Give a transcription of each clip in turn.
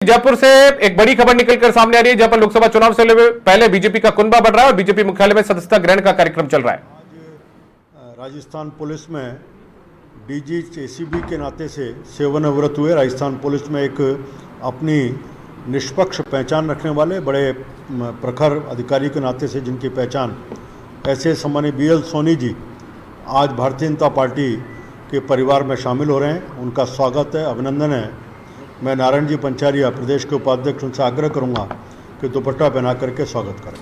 जयपुर से एक बड़ी खबर निकलकर सामने आ रही है, जहां पर लोकसभा चुनाव से पहले बीजेपी का कुनबा बढ़ रहा है और बीजेपी मुख्यालय में सदस्यता ग्रहण का कार्यक्रम चल रहा है। आज राजस्थान पुलिस में डीजी एसीबी के नाते से सेवानिवृत्त हुए। राजस्थान पुलिस में एक अपनी निष्पक्ष पहचान रखने वाले बड़े प्रखर अधिकारी के नाते से जिनकी पहचान ऐसे सम्मानित BL सोनी जी आज भारतीय जनता पार्टी के परिवार में शामिल हो रहे हैं। उनका स्वागत है, अभिनंदन है। मैं नारायण जी पंचारिया प्रदेश के उपाध्यक्ष उनसे आग्रह करूंगा कि दुपट्टा पहना करके स्वागत करें।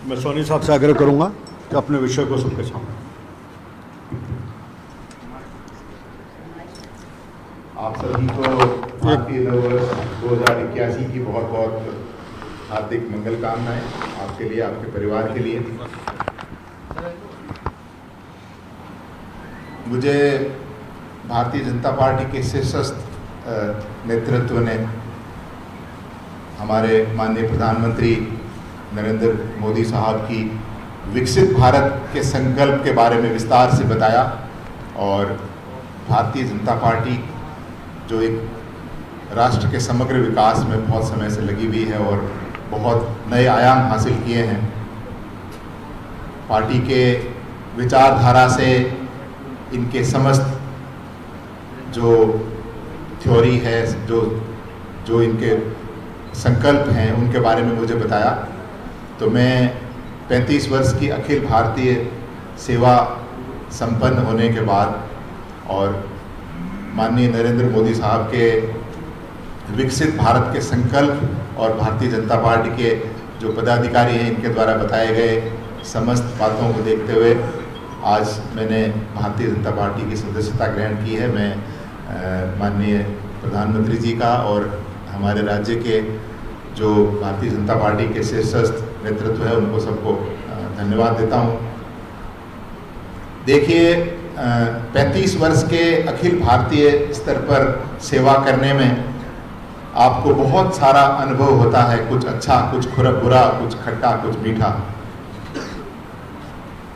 मैं सोनी साहब से आग्रह करूंगा कि अपने विषय को सबके सामने। आप सभी को भारतीय नववर्ष 2081 की बहुत बहुत हार्दिक मंगल कामनाएं आपके लिए, आपके परिवार के लिए। मुझे भारतीय जनता पार्टी के शीर्षस्थ नेतृत्व ने हमारे माननीय प्रधानमंत्री नरेंद्र मोदी साहब की विकसित भारत के संकल्प के बारे में विस्तार से बताया और भारतीय जनता पार्टी जो एक राष्ट्र के समग्र विकास में बहुत समय से लगी हुई है और बहुत नए आयाम हासिल किए हैं। पार्टी के विचारधारा से इनके समस्त जो थ्योरी है, जो इनके संकल्प हैं, उनके बारे में मुझे बताया। तो मैं 35 वर्ष की अखिल भारतीय सेवा संपन्न होने के बाद और माननीय नरेंद्र मोदी साहब के विकसित भारत के संकल्प और भारतीय जनता पार्टी के जो पदाधिकारी हैं, इनके द्वारा बताए गए समस्त बातों को देखते हुए आज मैंने भारतीय जनता पार्टी की सदस्यता ग्रहण की है। मैं माननीय प्रधानमंत्री जी का और हमारे राज्य के जो भारतीय जनता पार्टी के शीर्षस्थ नेतृत्व है, उनको सबको धन्यवाद देता हूँ। देखिए, 35 वर्ष के अखिल भारतीय स्तर पर सेवा करने में आपको बहुत सारा अनुभव होता है, कुछ अच्छा, कुछ बुरा, कुछ खट्टा, कुछ मीठा।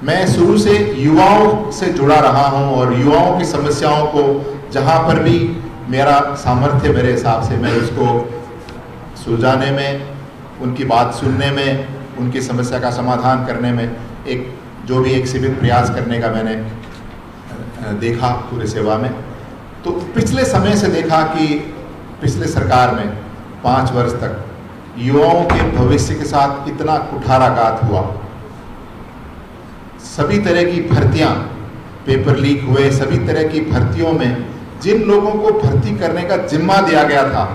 मैं शुरू से युवाओं से जुड़ा रहा हूं और युवाओं की समस्याओं को जहां पर भी मेरा सामर्थ्य मेरे हिसाब से मैं उसको सुलझाने में, उनकी बात सुनने में, उनकी समस्या का समाधान करने में एक सीमित प्रयास करने का मैंने देखा पूरे सेवा में। तो पिछले समय से देखा कि पिछले सरकार में 5 वर्ष तक युवाओं के भविष्य के साथ इतना कुठाराघात हुआ। सभी तरह की भर्तियां, पेपर लीक हुए, सभी तरह की भर्तियों में जिन लोगों को भर्ती करने का जिम्मा दिया गया था,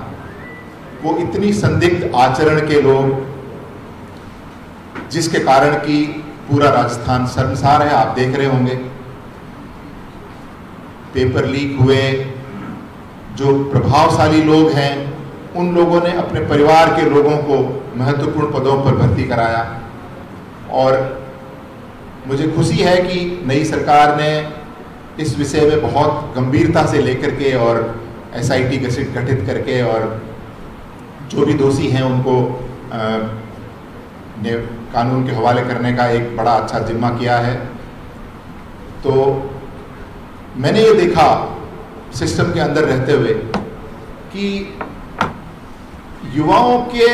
वो इतनी संदिग्ध आचरण के लोग, जिसके कारण कि पूरा राजस्थान शर्मसार है। आप देख रहे होंगे पेपर लीक हुए। जो प्रभावशाली लोग हैं, उन लोगों ने अपने परिवार के लोगों को महत्वपूर्ण पदों पर भर्ती कराया। और मुझे खुशी है कि नई सरकार ने इस विषय में बहुत गंभीरता से लेकर के और SIT गठित करके और जो भी दोषी हैं उनको कानून के हवाले करने का एक बड़ा अच्छा जिम्मा किया है। तो मैंने ये देखा सिस्टम के अंदर रहते हुए कि युवाओं के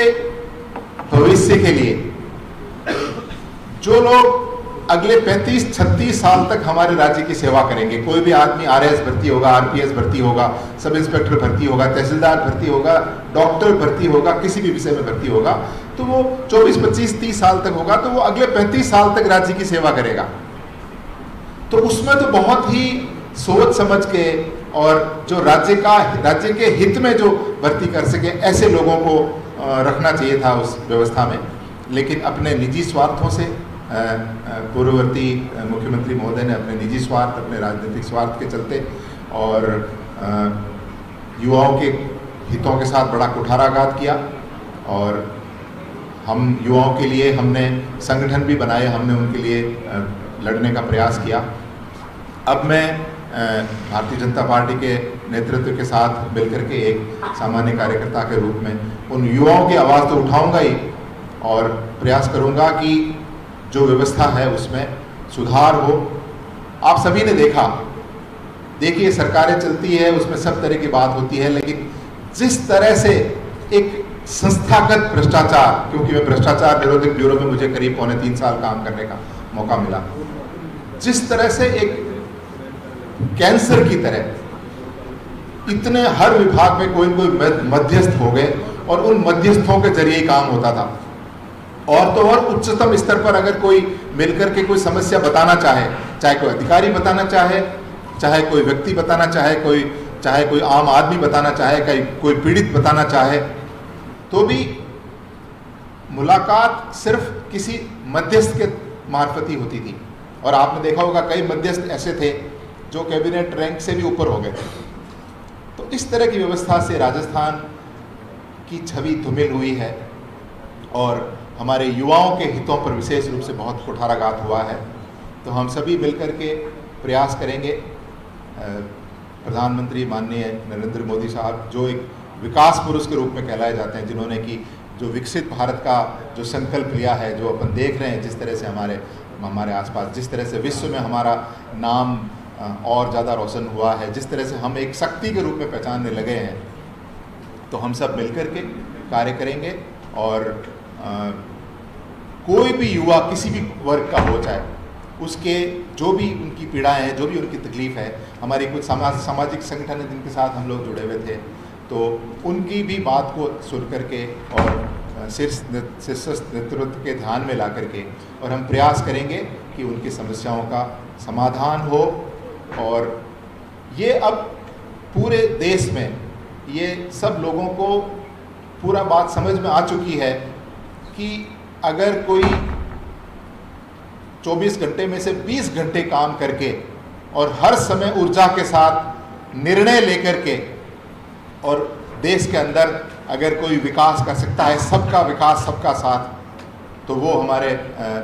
भविष्य के लिए जो लोग अगले 35-36 साल तक हमारे राज्य की सेवा करेंगे, कोई भी आदमी RAS भर्ती होगा, RPS भर्ती होगा, सब इंस्पेक्टर भर्ती होगा, तहसीलदार भर्ती होगा, डॉक्टर भर्ती होगा, किसी भी विषय में भर्ती होगा, तो वो 24, 25, 30 साल तक होगा, तो वो अगले 35 साल तक राज्य की सेवा करेगा। तो उसमें तो बहुत ही सोच समझ के और जो राज्य के हित में जो भर्ती कर सके, ऐसे लोगों को रखना चाहिए था उस व्यवस्था में। लेकिन अपने निजी स्वार्थों से पूर्ववर्ती मुख्यमंत्री महोदय ने अपने निजी स्वार्थ, अपने राजनीतिक स्वार्थ के चलते और युवाओं के हितों के साथ बड़ा कुठाराघात किया। और हम युवाओं के लिए हमने संगठन भी बनाए, हमने उनके लिए लड़ने का प्रयास किया। अब मैं भारतीय जनता पार्टी के नेतृत्व के साथ मिलकर के एक सामान्य कार्यकर्ता के रूप में उन युवाओं की आवाज़ तो उठाऊंगा ही और प्रयास करूंगा कि जो व्यवस्था है उसमें सुधार हो। आप सभी ने देखा, देखिए सरकारें चलती है उसमें सब तरह की बात होती है, लेकिन जिस तरह से एक संस्थागत भ्रष्टाचार, क्योंकि मैं भ्रष्टाचार निरोधक ब्यूरो में मुझे करीब 3.25 साल काम करने का मौका मिला, जिस तरह से एक कैंसर की तरह इतने हर विभाग में कोई न कोई मध्यस्थ हो गए और उन मध्यस्थों के जरिए ही काम होता था। और तो और उच्चतम स्तर पर अगर कोई मिलकर के कोई समस्या बताना चाहे, चाहे कोई अधिकारी बताना चाहे, चाहे कोई व्यक्ति बताना चाहे कोई आम आदमी बताना चाहे, कोई पीड़ित बताना चाहे, तो भी मुलाकात सिर्फ किसी मध्यस्थ के मार्फत ही होती थी। और आपने देखा होगा कई मध्यस्थ ऐसे थे जो कैबिनेट रैंक से भी ऊपर हो गए थे। तो इस तरह की व्यवस्था से राजस्थान की छवि धूमिल हुई है और हमारे युवाओं के हितों पर विशेष रूप से बहुत कुठाराघात हुआ है। तो हम सभी मिलकर के प्रयास करेंगे। प्रधानमंत्री माननीय नरेंद्र मोदी साहब जो एक विकास पुरुष के रूप में कहलाए जाते हैं, जिन्होंने कि जो विकसित भारत का जो संकल्प लिया है, जो अपन देख रहे हैं जिस तरह से हमारे आसपास, जिस तरह से विश्व में हमारा नाम और ज़्यादा रोशन हुआ है, जिस तरह से हम एक शक्ति के रूप में पहचानने लगे हैं, तो हम सब मिलकर के कार्य करेंगे। और कोई भी युवा किसी भी वर्ग का हो, चाहे उसके जो भी उनकी पीड़ाएं हैं, जो भी उनकी तकलीफ़ है, हमारी कुछ सामाजिक संगठन है जिनके साथ हम लोग जुड़े हुए थे, तो उनकी भी बात को सुन करके और शीर्षस्थ नेतृत्व के ध्यान में ला करके और हम प्रयास करेंगे कि उनकी समस्याओं का समाधान हो। और ये अब पूरे देश में ये सब लोगों को पूरा बात समझ में आ चुकी है कि अगर कोई 24 घंटे में से 20 घंटे काम करके और हर समय ऊर्जा के साथ निर्णय लेकर के और देश के अंदर अगर कोई विकास कर सकता है, सबका विकास सबका साथ, तो वो हमारे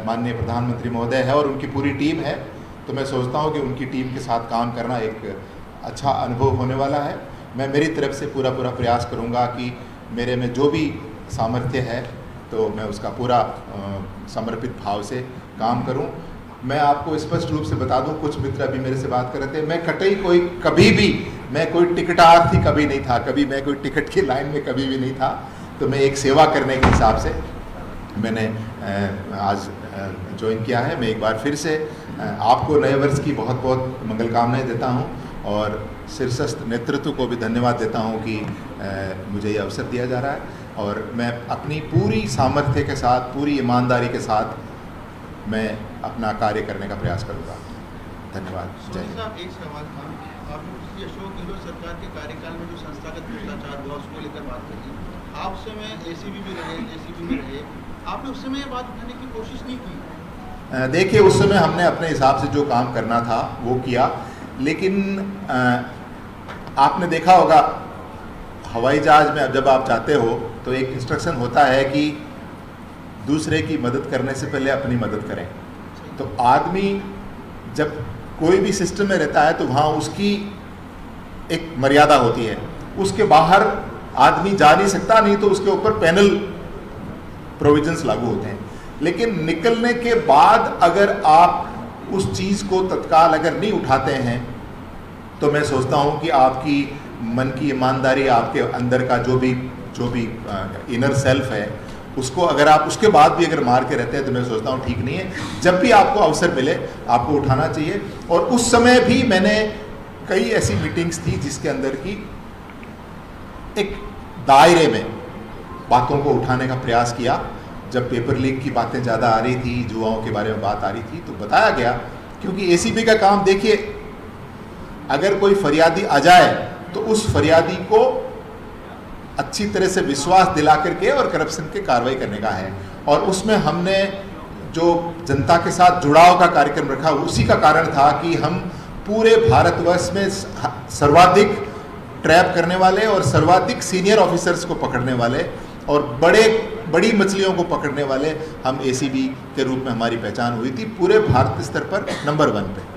माननीय प्रधानमंत्री महोदय है और उनकी पूरी टीम है। तो मैं सोचता हूँ कि उनकी टीम के साथ काम करना एक अच्छा अनुभव होने वाला है। मैं मेरी तरफ से पूरा प्रयास करूँगा कि मेरे में जो भी सामर्थ्य है तो मैं उसका पूरा समर्पित भाव से काम करूं। मैं आपको स्पष्ट रूप से बता दूं, कुछ मित्र अभी मेरे से बात कर रहे थे, मैं कभी भी मैं कोई टिकटार्थी कभी नहीं था, कभी मैं कोई टिकट की लाइन में कभी भी नहीं था। तो मैं एक सेवा करने के हिसाब से मैंने आज ज्वाइन किया है। मैं एक बार फिर से आपको नए वर्ष की बहुत बहुत मंगल कामनाएं देता हूं और शीर्षस्थ नेतृत्व को भी धन्यवाद देता हूं कि मुझे ये अवसर दिया जा रहा है। और मैं अपनी पूरी सामर्थ्य के साथ, पूरी ईमानदारी के साथ मैं अपना कार्य करने का प्रयास करूंगा। धन्यवाद। जय हिंद। एक सवाल था, आपने अशोक गहलोत सरकार के कार्यकाल में जो संस्थागत भ्रष्टाचार हुआ उसको लेकर बात करी। आप उस समय एसीबी में रहे, आपने उस समय ये बात उठाने की कोशिश नहीं की? देखिए, उस समय हमने अपने हिसाब से जो काम करना था वो किया, लेकिन आपने देखा होगा हवाई जहाज में जब आप जाते हो तो एक इंस्ट्रक्शन होता है कि दूसरे की मदद करने से पहले अपनी मदद करें। तो आदमी जब कोई भी सिस्टम में रहता है तो वहाँ उसकी एक मर्यादा होती है, उसके बाहर आदमी जा नहीं सकता, नहीं तो उसके ऊपर पैनल प्रोविजंस लागू होते हैं। लेकिन निकलने के बाद अगर आप उस चीज़ को तत्काल अगर नहीं उठाते हैं तो मैं सोचता हूँ कि आपकी मन की ईमानदारी, आपके अंदर का जो भी इनर सेल्फ है, उसको अगर आप उसके बाद भी अगर मार के रहते हैं तो मैं सोचता हूँ ठीक नहीं है। जब भी आपको अवसर मिले आपको उठाना चाहिए। और उस समय भी मैंने कई ऐसी मीटिंग्स थी जिसके अंदर की एक दायरे में बातों को उठाने का प्रयास किया। जब पेपर लीक की बातें ज़्यादा आ रही थी, जुआओं के बारे में बात आ रही थी, तो बताया गया, क्योंकि एसीबी का काम देखिए, अगर कोई फरियादी आ जाए तो उस फरियादी को अच्छी तरह से विश्वास दिला करके और करप्शन की कार्रवाई करने का है। और उसमें हमने जो जनता के साथ जुड़ाव का कार्यक्रम रखा, उसी का कारण था कि हम पूरे भारतवर्ष में सर्वाधिक ट्रैप करने वाले और सर्वाधिक सीनियर ऑफिसर्स को पकड़ने वाले और बड़ी मछलियों को पकड़ने वाले हम एसीबी के रूप में हमारी पहचान हुई थी पूरे भारत स्तर पर नंबर 1 पे।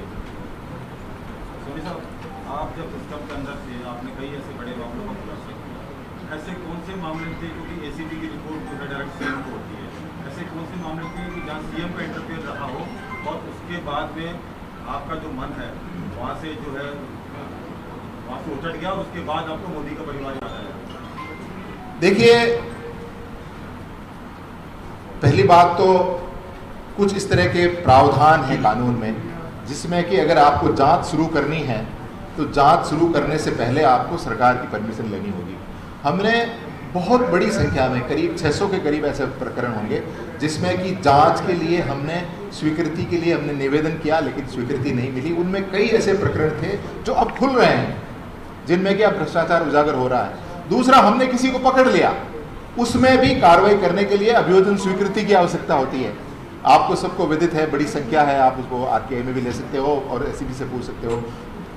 ऐसे कौन से मामले थे, क्योंकि एसीबी की रिपोर्ट जो है डायरेक्ट सीएम को होती है, ऐसे कौन से मामले थे कि जहाँ सीएम का इंटरफेयर रहा हो और उसके बाद में आपका जो मन है वहाँ से जो है वहाँ से उचट गया और उसके बाद आपको मोदी का परिवार याद आया? देखिए, पहली बात तो कुछ इस तरह के प्रावधान हैं कानून में जिसमें कि अगर आपको जांच शुरू करनी है तो जांच शुरू करने से पहले आपको सरकार की परमिशन लेनी होगी। हमने बहुत बड़ी संख्या में करीब 600 के करीब ऐसे प्रकरण होंगे जिसमें कि जांच के लिए हमने स्वीकृति के लिए हमने निवेदन किया, लेकिन स्वीकृति नहीं मिली। उनमें कई ऐसे प्रकरण थे जो अब खुल रहे हैं, जिनमें कि अब भ्रष्टाचार उजागर हो रहा है। दूसरा, हमने किसी को पकड़ लिया, उसमें भी कार्रवाई करने के लिए अभियोजन स्वीकृति की आवश्यकता होती है। आपको सबको विदित है, बड़ी संख्या है, आप उसको आरटीआई में भी ले सकते हो और एसीबी से पूछ सकते हो।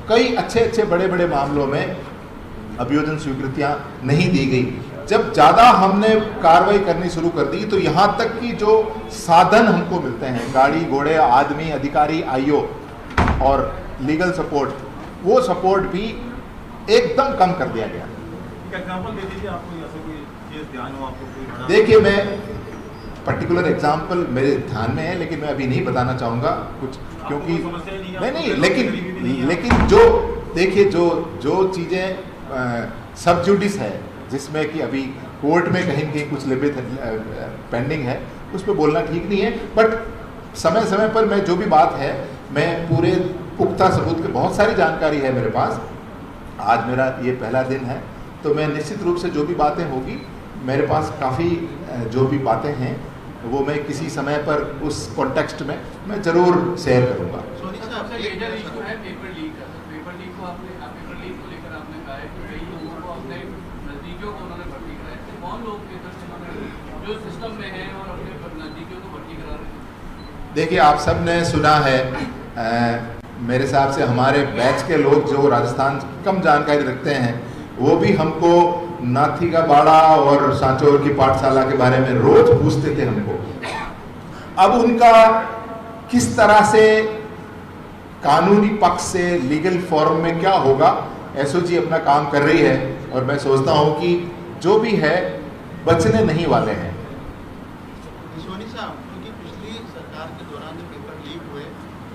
कई अच्छे बड़े बड़े मामलों में अभियोजन स्वीकृतियां नहीं दी गई। जब ज़्यादा हमने कार्रवाई करनी शुरू कर दी तो यहाँ तक कि जो साधन हमको मिलते हैं, गाड़ी घोड़े आदमी अधिकारी आईओ और लीगल सपोर्ट, वो सपोर्ट भी एकदम कम कर दिया गया। एक एग्जांपल दे दीजिए, आपको ऐसा कोई केस ध्यान हो आपको कोई बड़ा? देखिए, मैं पर्टिकुलर एग्जाम्पल मेरे ध्यान में है लेकिन मैं अभी नहीं बताना चाहूँगा कुछ, क्योंकि नहीं, लेकिन जो देखिए जो चीज़ें सब जुडिस है जिसमें कि अभी कोर्ट में कहीं कहीं कुछ लिपित पेंडिंग है, उस पर बोलना ठीक नहीं है। बट समय समय पर मैं जो भी बात है, मैं पूरे पुख्ता सबूत के बहुत सारी जानकारी है मेरे पास। आज मेरा ये पहला दिन है तो मैं निश्चित रूप से जो भी बातें होगी मेरे पास काफ़ी जो भी बातें हैं वो मैं किसी समय पर उस कॉन्टेक्स्ट में मैं ज़रूर शेयर करूँगा। सोनी साहब, सबसे मेजर इशू है पेपर लीक का। पेपर लीक को पेपर लीक को लेकर आपने कहा है कि कई लोगों को अपने नज़दीकियों को उन्होंने भर्ती कराया है। कौन लोग पेपर जो सिस्टम में हैं और अपने नज़दीकियों को भर्ती करा रहे हैं? देखिए, आप सब ने सुना है, मेरे हिसाब से हमारे बैच के लोग जो राजस्थान कम जानकारी रखते हैं वो भी हमको नाथी का बाड़ा और सांचौर की पाठशाला के बारे में रोज पूछते थे हमको। अब उनका किस तरह से कानूनी पक्ष से लीगल फॉर्म में क्या होगा, एसओजी अपना काम कर रही है और मैं सोचता हूं कि जो भी है बचने नहीं वाले हैं। सोनी साहब, क्योंकि पिछली सरकार के दौरान जो पेपर लीक हुए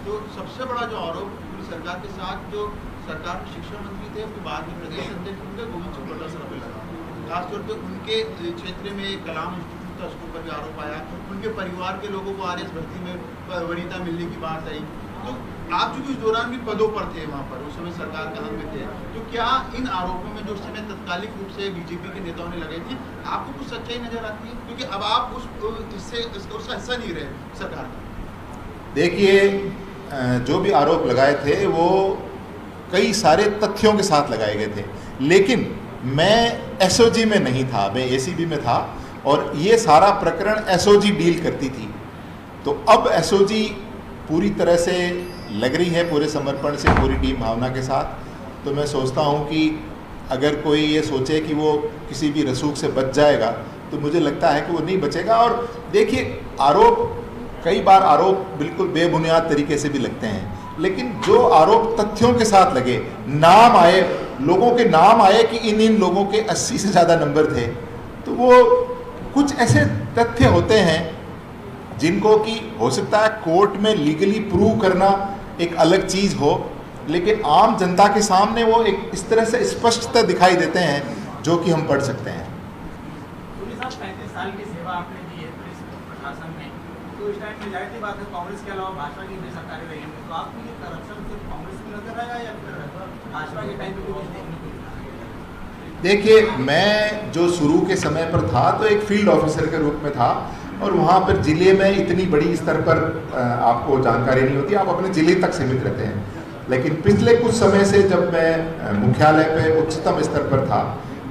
तो सबसे बड़ा जो आरोप पूरी सरकार के साथ जो सरकार के शिक्षा मंत्री थे, फिर बाद में प्रदेश अध्यक्ष उनके गोविंद सिंह डोटासरा पे लगा। खासतौर पे उनके क्षेत्र में एक कलाम इंस्टीट्यूट था, उसके ऊपर भी आरोप आया। उनके परिवार के लोगों को आरएस भर्ती में वरीयता मिलने की बात आई। तो आप चूंकि उस दौरान भी पदों पर थे वहाँ पर, उस समय सरकार का हम में थे, तो क्या इन आरोपों में जो उस समय तत्कालिक रूप से बीजेपी के नेताओं ने लगाई थी, आपको कुछ सच्चाई नजर आती है? क्योंकि अब आप उसका हिस्सा नहीं रहे सरकार का। देखिए, जो भी आरोप लगाए थे वो कई सारे तथ्यों के साथ लगाए गए थे, लेकिन मैं एसओजी में नहीं था, मैं एसीबी में था और ये सारा प्रकरण एसओजी डील करती थी। तो अब एसओजी पूरी तरह से लग रही है, पूरे समर्पण से, पूरी टीम भावना के साथ। तो मैं सोचता हूँ कि अगर कोई ये सोचे कि वो किसी भी रसूख से बच जाएगा तो मुझे लगता है कि वो नहीं बचेगा। और देखिए, कई बार आरोप बिल्कुल बेबुनियाद तरीके से भी लगते हैं, लेकिन जो आरोप तथ्यों के साथ लगे, नाम आए, लोगों के नाम आए कि इन लोगों के 80 से ज़्यादा नंबर थे, तो वो कुछ ऐसे तथ्य होते हैं जिनको कि हो सकता है कोर्ट में लीगली प्रूव करना एक अलग चीज़ हो, लेकिन आम जनता के सामने वो एक इस तरह से स्पष्टता दिखाई देते हैं जो कि हम पढ़ सकते हैं। 35 साल की सेवा आपने दी है पुलिस प्रशासन में, तो इस टाइम में जाहिर सी बात है कांग्रेस के अलावा भाजपा की भी सरकारें रही हैं, तो आपको ये करप्शन सिर्फ कांग्रेस में नजर आया या फिर भाजपा के टाइम पे कुछ देखने को मिला? देखिए, मैं जो शुरू के समय पर था तो एक फील्ड ऑफिसर के रूप में था और वहाँ पर ज़िले में इतनी बड़ी स्तर पर आपको जानकारी नहीं होती, आप अपने ज़िले तक सीमित रहते हैं। लेकिन पिछले कुछ समय से जब मैं मुख्यालय पे उच्चतम स्तर पर था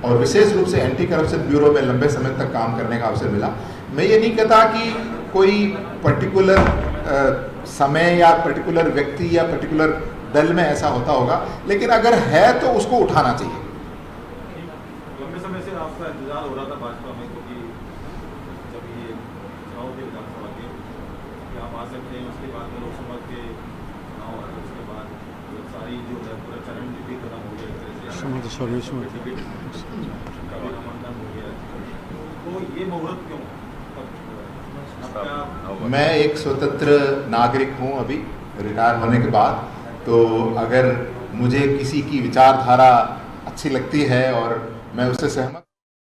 और विशेष रूप से एंटी करप्शन ब्यूरो में लंबे समय तक काम करने का अवसर मिला, मैं ये नहीं कहता कि कोई पर्टिकुलर समय या पर्टिकुलर व्यक्ति या पर्टिकुलर दल में ऐसा होता होगा, लेकिन अगर है तो उसको उठाना चाहिए। लंबे समय से आपका इंतजार हो रहा था भाजपा में, क्योंकि जब ये चुनाव के विधानसभा के कि आप आ सकते हैं, उसके बाद में लोकसभा के चुनाव और उसके बाद सारी जो है पूरा चरण भी खत्म हो गया। तो ये मुहूर्त क्यों? मैं एक स्वतंत्र नागरिक हूं अभी रिटायर होने के बाद, तो अगर मुझे किसी की विचारधारा अच्छी लगती है और मैं उससे सहमत